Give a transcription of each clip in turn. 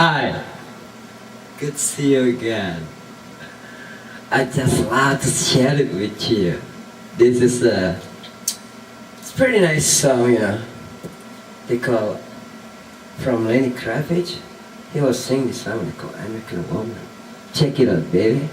Hi, good to see you again. I just love to share it with you. This is it's a pretty nice song, They call from Lenny Kravitz. He was singing this song they call American Woman. Check it out, baby.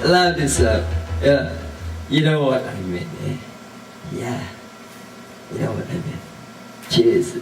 Love this song. Yeah. You know what I mean, eh? Yeah. You know what I mean. Cheers.